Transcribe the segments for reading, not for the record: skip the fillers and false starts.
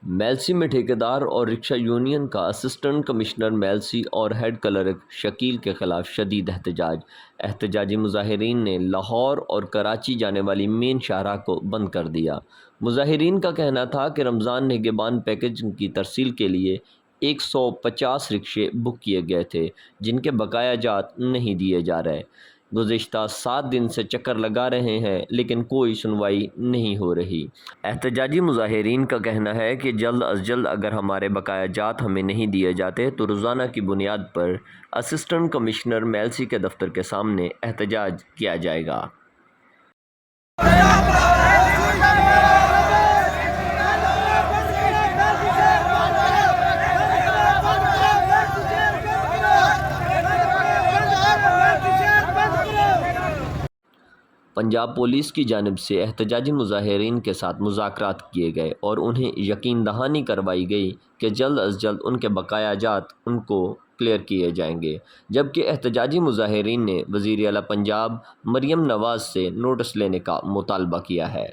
میلسی میں ٹھیکیدار اور رکشہ یونین کا اسسٹنٹ کمشنر میلسی اور ہیڈ کلرک شکیل کے خلاف شدید احتجاج۔ احتجاجی مظاہرین نے لاہور اور کراچی جانے والی مین شاہراہ کو بند کر دیا۔ مظاہرین کا کہنا تھا کہ رمضان نگہبان پیکیج کی ترسیل کے لیے 150 رکشے بک کیے گئے تھے جن کے بقایا جات نہیں دیے جا رہے۔ گزشتہ 7 دن سے چکر لگا رہے ہیں لیکن کوئی سنوائی نہیں ہو رہی۔ احتجاجی مظاہرین کا کہنا ہے کہ جلد از جلد اگر ہمارے بقایا جات ہمیں نہیں دیے جاتے تو روزانہ کی بنیاد پر اسسٹنٹ کمشنر میلسی کے دفتر کے سامنے احتجاج کیا جائے گا۔ پنجاب پولیس کی جانب سے احتجاجی مظاہرین کے ساتھ مذاکرات کیے گئے اور انہیں یقین دہانی کروائی گئی کہ جلد از جلد ان کے بقایا جات ان کو کلیئر کیے جائیں گے، جبکہ احتجاجی مظاہرین نے وزیر اعلیٰ پنجاب مریم نواز سے نوٹس لینے کا مطالبہ کیا ہے۔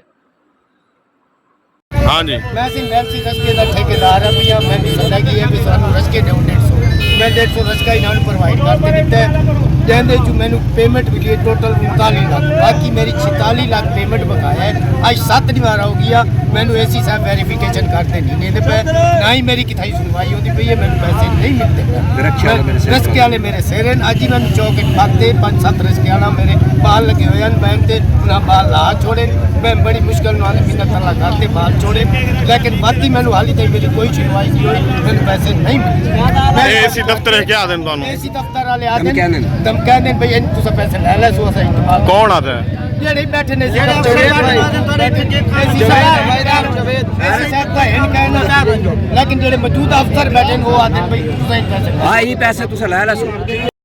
ہاں جی، میں میلسی رسکے کا ٹھیکیدار ہوں۔ میں بھی سمجھا کہ یہ بھی سانو رسکے دو 150 میں 150 رسکا انہوں پرووائڈ کرتے دیتا ہے جہاں جو میں پیمنٹ ملی ہے ٹوٹل 39 لاکھ، باقی میری 46 لاکھ پیمنٹ بقایا ہے۔ آج 7 دیوار ہو گیا مینو اے سی صاحب ویریفیکیشن کرتے نہیں پہ، نہ ہی میری کتھائی سنوائی ہوتی پی ہے، میرے پیسے نہیں ملتے۔ رسکے والے میرے سیر ہیں، اج ہی میں چوک پاتے 5-7 رسکے والا میرے بال لگے ہوئے ہیں بینک سے، انہیں بال لا چھوڑے، میں بڑی مشکل نال منت اللہ کرتے بال چھوڑے، لیکن باقی مینو حالی تک میری کوئی سنوائی نہیں ہوئی، میرے پیسے نہیں ملتے۔ اے سی دفتر ہے کیا دن تانوں؟ اے سی دفتر والے آتے دم کہنے بھئی ان تسا پیسے لے لے سو اسا استعمال کون آتا ہے؟ جڑے بیٹھے نے صاحب کا ہن کہنا، لیکن جڑے موجودہ افسر بیٹھے وہ آتے بھئی تسا پیسے ہاں یہ پیسے تسا لے لے سو۔